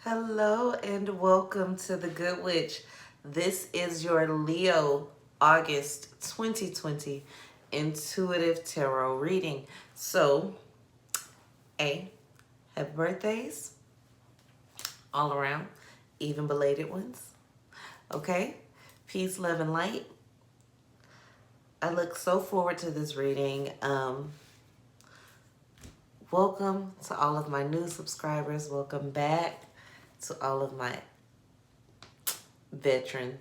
Hello and welcome to the Good Witch. This is your Leo August 2020 intuitive tarot reading. So, happy birthdays all around, even belated ones. Okay? Peace, love, and light. I look so forward to this reading. Welcome to all of my new subscribers. Welcome back to all of my veteran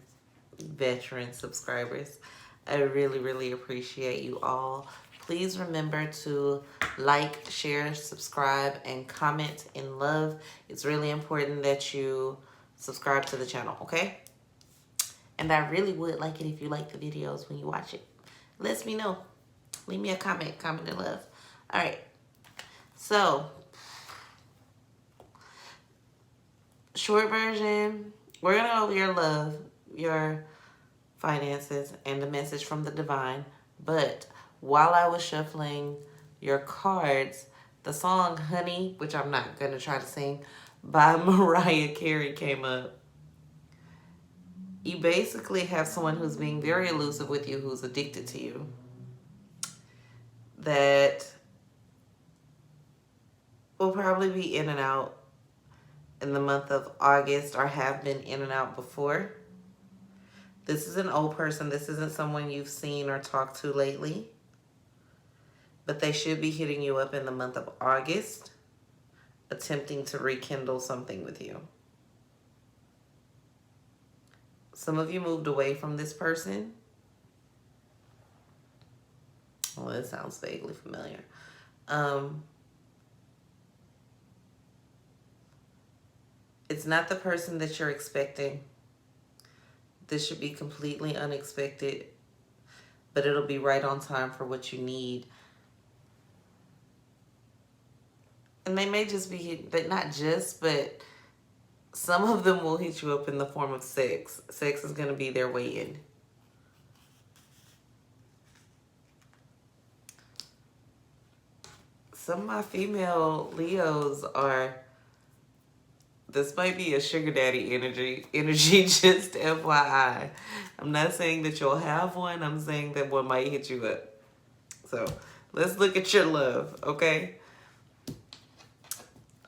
subscribers. I really appreciate you all. Please remember to like, share, subscribe, and comment in love. It's really important that you subscribe to the channel, okay? And I really would like it if you like the videos when you watch it. Let me know. Leave me a comment in love. All right. So, short version, we're going to go over your love, your finances, and the message from the divine. But while I was shuffling your cards, the song Honey, which I'm not going to try to sing, by Mariah Carey came up. You basically have someone who's being very elusive with you, who's addicted to you, that will probably be in and out in the month of August, or have been in and out before. This is an old person. This isn't someone you've seen or talked to lately. But they should be hitting you up in the month of August, attempting to rekindle something with you. Some of you moved away from this person. Well, it sounds vaguely familiar. It's not the person that you're expecting. This should be completely unexpected, but it'll be right on time for what you need. And they may just be, but not just, but some of them will hit you up in the form of sex. Sex is going to be their way in. Some of my female Leos are, this might be a sugar daddy energy, just FYI. I'm not saying that you'll have one. I'm saying that one might hit you up. So let's look at your love, okay?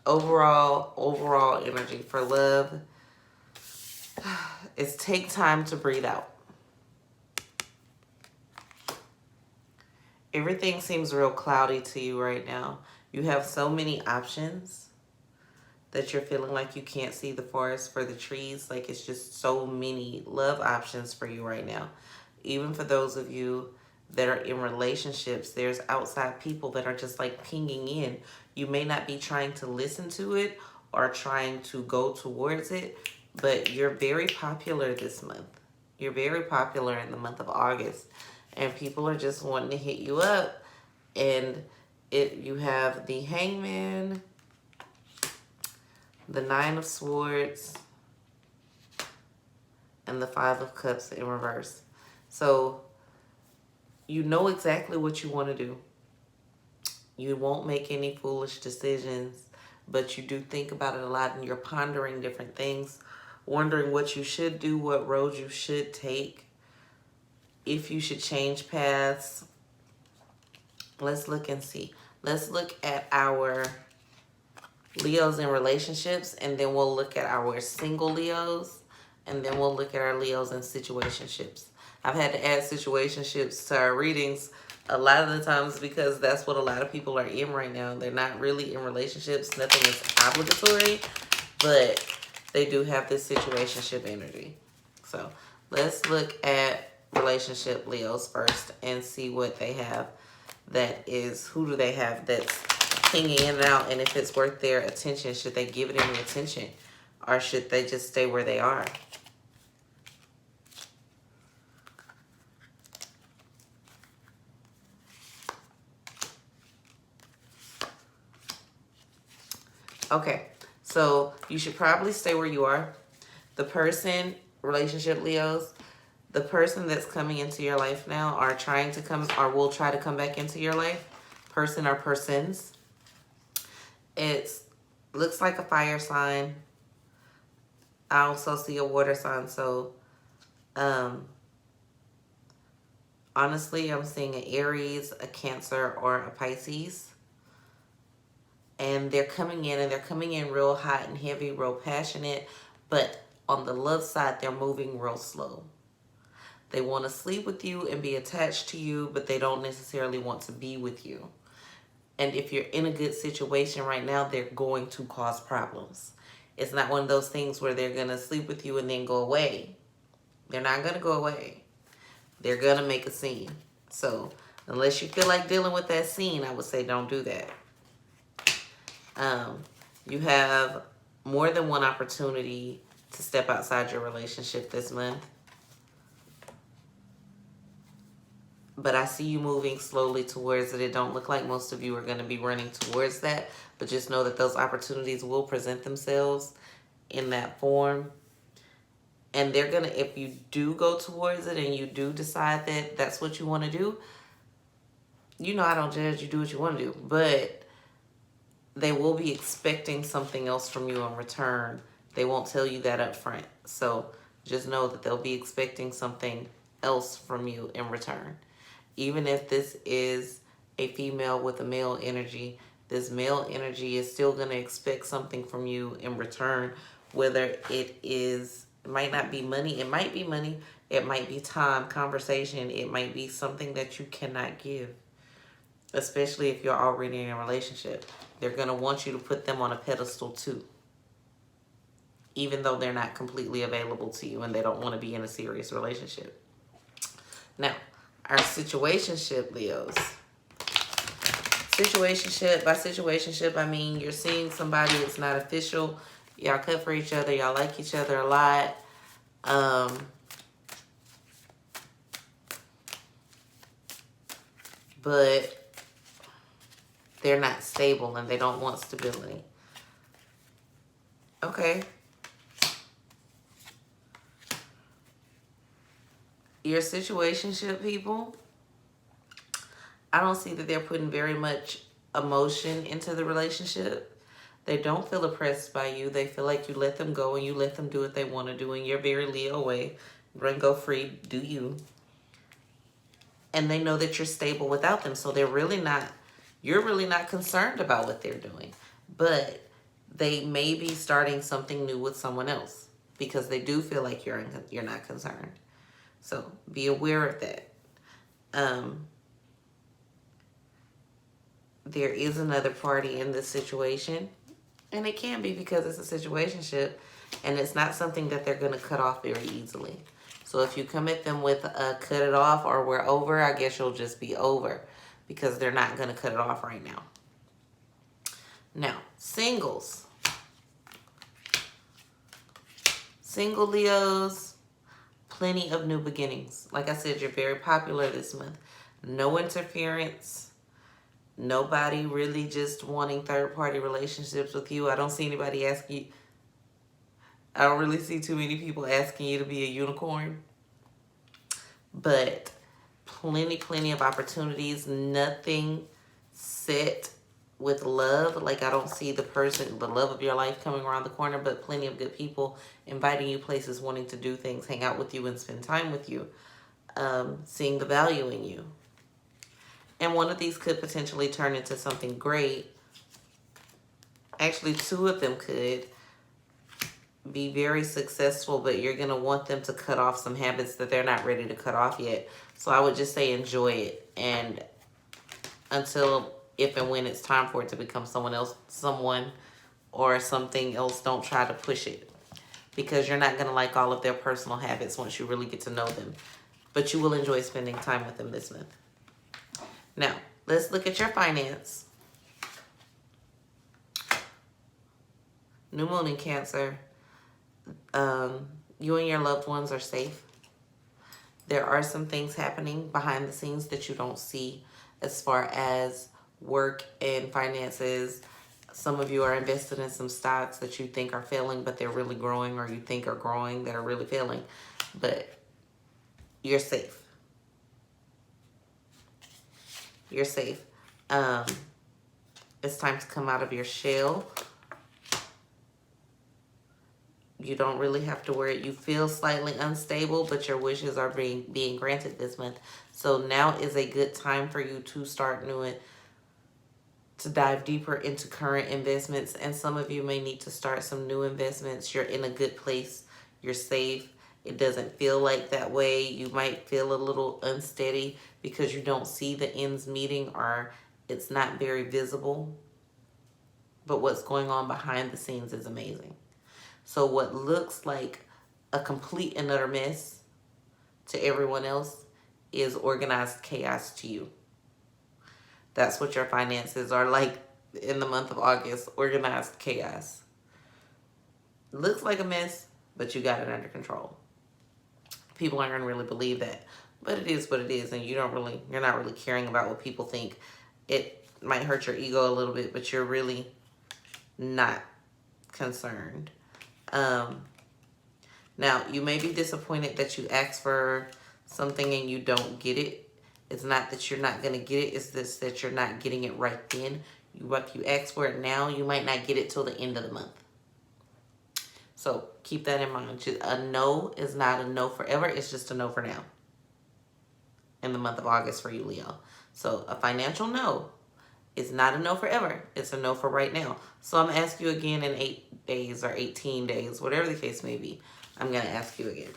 Overall energy for love is take time to breathe out. Everything seems real cloudy to you right now. You have so many options that you're feeling like you can't see the forest for the trees. Like, it's just so many love options for you right now. Even for those of you that are in relationships, there's outside people that are just like pinging in. You may not be trying to listen to it or trying to go towards it, but you're very popular this month. You're very popular in the month of August, and people are just wanting to hit you up. And you have the Hangman, the Nine of Swords, and the Five of Cups in reverse. So you know exactly what you want to do. You won't make any foolish decisions, but you do think about it a lot, and you're pondering different things, wondering what you should do, what road you should take, if you should change paths. Let's look and see. Let's look at our Leos in relationships, and then we'll look at our single Leos, and then we'll look at our Leos in situationships. I've had to add situationships to our readings a lot of the times because that's what a lot of people are in right now. They're not really in relationships. Nothing is obligatory, but they do have this situationship energy. So let's look at relationship Leos first and see what they have. That is, who do they have that's hanging in and out, and if it's worth their attention. Should they give it any attention, or should they just stay where they are? Okay, so you should probably stay where you are. The person, relationship Leos, the person that's coming into your life now are trying to come, or will try to come back into your life, person or persons. It looks like a fire sign. I also see a water sign. So, honestly, I'm seeing an Aries, a Cancer, or a Pisces. And they're coming in, and they're coming in real hot and heavy, real passionate. But on the love side, they're moving real slow. They want to sleep with you and be attached to you, but they don't necessarily want to be with you. And if you're in a good situation right now, they're going to cause problems. It's not one of those things where they're going to sleep with you and then go away. They're not going to go away. They're going to make a scene. So unless you feel like dealing with that scene, I would say don't do that. You have more than one opportunity to step outside your relationship this month. But I see you moving slowly towards it. It don't look like most of you are going to be running towards that. But just know that those opportunities will present themselves in that form. And they're going to, if you do go towards it and you do decide that that's what you want to do, you know I don't judge. You do what you want to do. But they will be expecting something else from you in return. They won't tell you that up front. So just know that they'll be expecting something else from you in return. Even if this is a female with a male energy, this male energy is still going to expect something from you in return. Whether it might not be money. It might be money. It might be time, conversation. It might be something that you cannot give. Especially if you're already in a relationship. They're going to want you to put them on a pedestal too. Even though they're not completely available to you and they don't want to be in a serious relationship. Now, our situationship, Leos. Situationship, by situationship, I mean you're seeing somebody, it's not official. Y'all cut for each other. Y'all like each other a lot. But they're not stable and they don't want stability. Okay. Your situationship people, I don't see that they're putting very much emotion into the relationship. They don't feel oppressed by you. They feel like you let them go and you let them do what they want to do. And you're very Leo way. Run, go free, do you. And they know that you're stable without them. So you're really not concerned about what they're doing. But they may be starting something new with someone else because they do feel like you're not concerned. So be aware of that. There is another party in this situation. And it can be because it's a situationship. And it's not something that they're going to cut off very easily. So if you come at them with cut it off or we're over, I guess you'll just be over. Because they're not going to cut it off right now. Now, singles. Single Leos, plenty of new beginnings. Like I said, you're very popular this month. No interference. Nobody really just wanting third-party relationships with you. I don't see anybody asking you. I don't really see too many people asking you to be a unicorn. But plenty of opportunities. Nothing set with love. Like I don't see the love of your life coming around the corner, but plenty of good people inviting you places, wanting to do things, hang out with you and spend time with you. Seeing the value in you. And one of these could potentially turn into something great. Actually, two of them could be very successful, but you're going to want them to cut off some habits that they're not ready to cut off yet. So I would just say enjoy it. And until, if and when it's time for it to become someone or something else, don't try to push it. Because you're not going to like all of their personal habits once you really get to know them. But you will enjoy spending time with them this month. Now, let's look at your finance. New moon in Cancer. You and your loved ones are safe. There are some things happening behind the scenes that you don't see as far as work and finances. Some of you are invested in some stocks that you think are failing, but they're really growing, or you think are growing that are really failing. But you're safe. You're safe. It's time to come out of your shell. You don't really have to worry. You feel slightly unstable, but your wishes are being granted this month. So now is a good time for you to start to dive deeper into current investments. And some of you may need to start some new investments. You're in a good place. You're safe. It doesn't feel like that way. You might feel a little unsteady because you don't see the ends meeting, or it's not very visible. But what's going on behind the scenes is amazing. So what looks like a complete and utter mess to everyone else is organized chaos to you. That's what your finances are like in the month of August. Organized chaos. Looks like a mess, but you got it under control. People aren't going to really believe that, but it is what it is, and you're not really caring about what people think. It might hurt your ego a little bit, but you're really not concerned. Now, you may be disappointed that you asked for something and you don't get it. It's not that you're not going to get it. It's just that you're not getting it right then. If you ask for it now, you might not get it till the end of the month. So keep that in mind. A no is not a no forever. It's just a no for now. In the month of August for you, Leo. So a financial no is not a no forever. It's a no for right now. So I'm going to ask you again in 8 days or 18 days, whatever the case may be. I'm going to ask you again.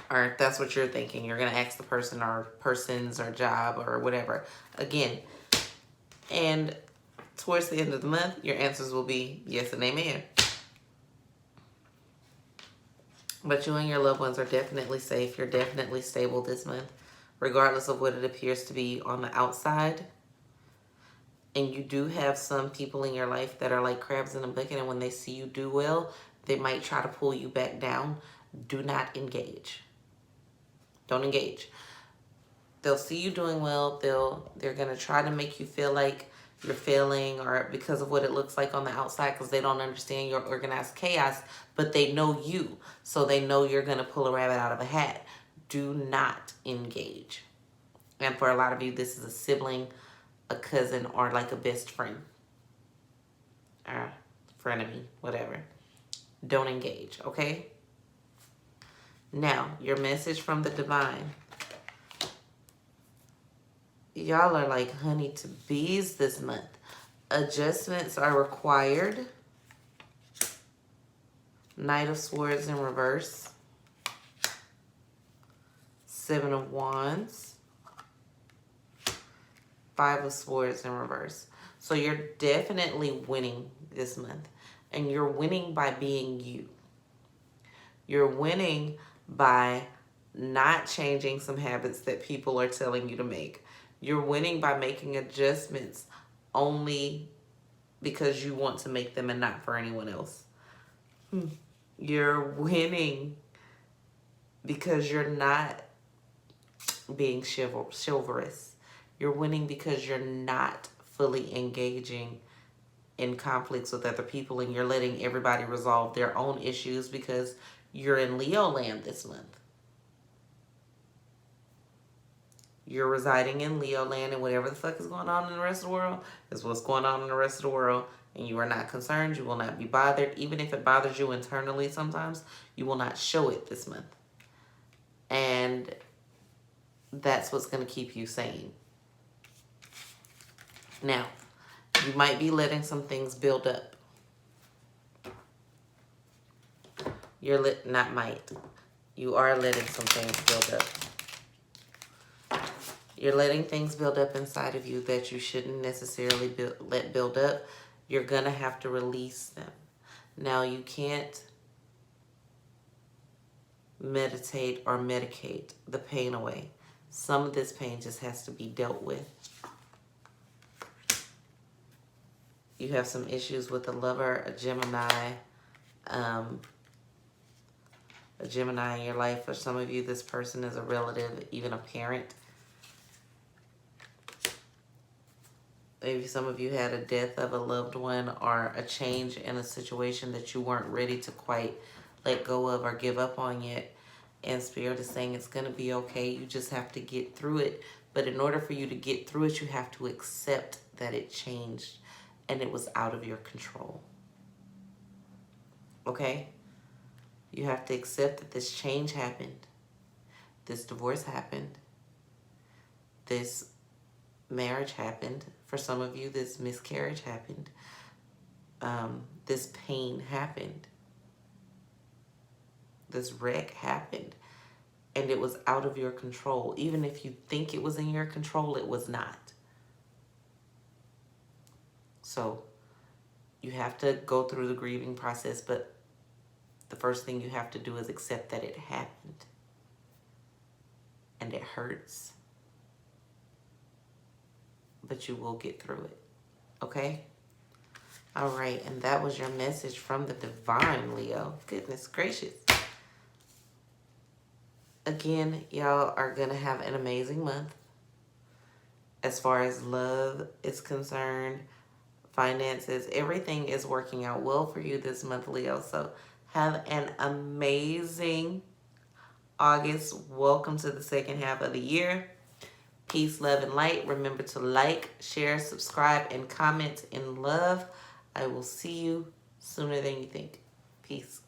Or if that's what you're thinking, you're going to ask the person or persons or job or whatever again. And towards the end of the month, your answers will be yes and amen. But you and your loved ones are definitely safe. You're definitely stable this month, regardless of what it appears to be on the outside. And you do have some people in your life that are like crabs in a bucket, and when they see you do well, they might try to pull you back down. Do not engage. Don't engage. They'll see you doing well. They're going to try to make you feel like you're failing, or because of what it looks like on the outside, because they don't understand your organized chaos, but they know you. So they know you're going to pull a rabbit out of a hat. Do not engage. And for a lot of you, this is a sibling, a cousin, or like a best friend. Or frenemy, whatever. Don't engage, okay? Now, your message from the divine. Y'all are like honey to bees this month. Adjustments are required. Knight of Swords in reverse. 7 of Wands. 5 of Swords in reverse. So you're definitely winning this month. And you're winning by being you. You're winning by not changing some habits that people are telling you to make. You're winning by making adjustments only because you want to make them and not for anyone else. You're winning because you're not being chivalrous. You're winning because you're not fully engaging in conflicts with other people, and you're letting everybody resolve their own issues because you're in Leo land this month. You're residing in Leo land, and whatever the fuck is going on in the rest of the world is what's going on in the rest of the world, and you are not concerned. You will not be bothered. Even if it bothers you internally sometimes, you will not show it this month. And that's what's going to keep you sane. Now, you might be letting some things build up. Not might. You are letting some things build up. You're letting things build up inside of you that you shouldn't necessarily let build up. You're going to have to release them. Now, you can't meditate or medicate the pain away. Some of this pain just has to be dealt with. You have some issues with a lover, a Gemini in your life. For some of you, this person is a relative, even a parent. Maybe some of you had a death of a loved one or a change in a situation that you weren't ready to quite let go of or give up on yet. And Spirit is saying it's going to be okay. You just have to get through it. But in order for you to get through it, you have to accept that it changed and it was out of your control. Okay? You have to accept that this change happened. This divorce happened. This marriage happened. For some of you, this miscarriage happened. This pain happened. This wreck happened. And it was out of your control. Even if you think it was in your control, it was not. So you have to go through the grieving process, but the first thing you have to do is accept that it happened. And it hurts. But you will get through it. Okay? All right, and that was your message from the divine, Leo. Goodness gracious. Again, y'all are going to have an amazing month. As far as love is concerned, finances, everything is working out well for you this month, Leo. So have an amazing August. Welcome to the second half of the year. Peace, love, and light. Remember to like, share, subscribe, and comment in love. I will see you sooner than you think. Peace.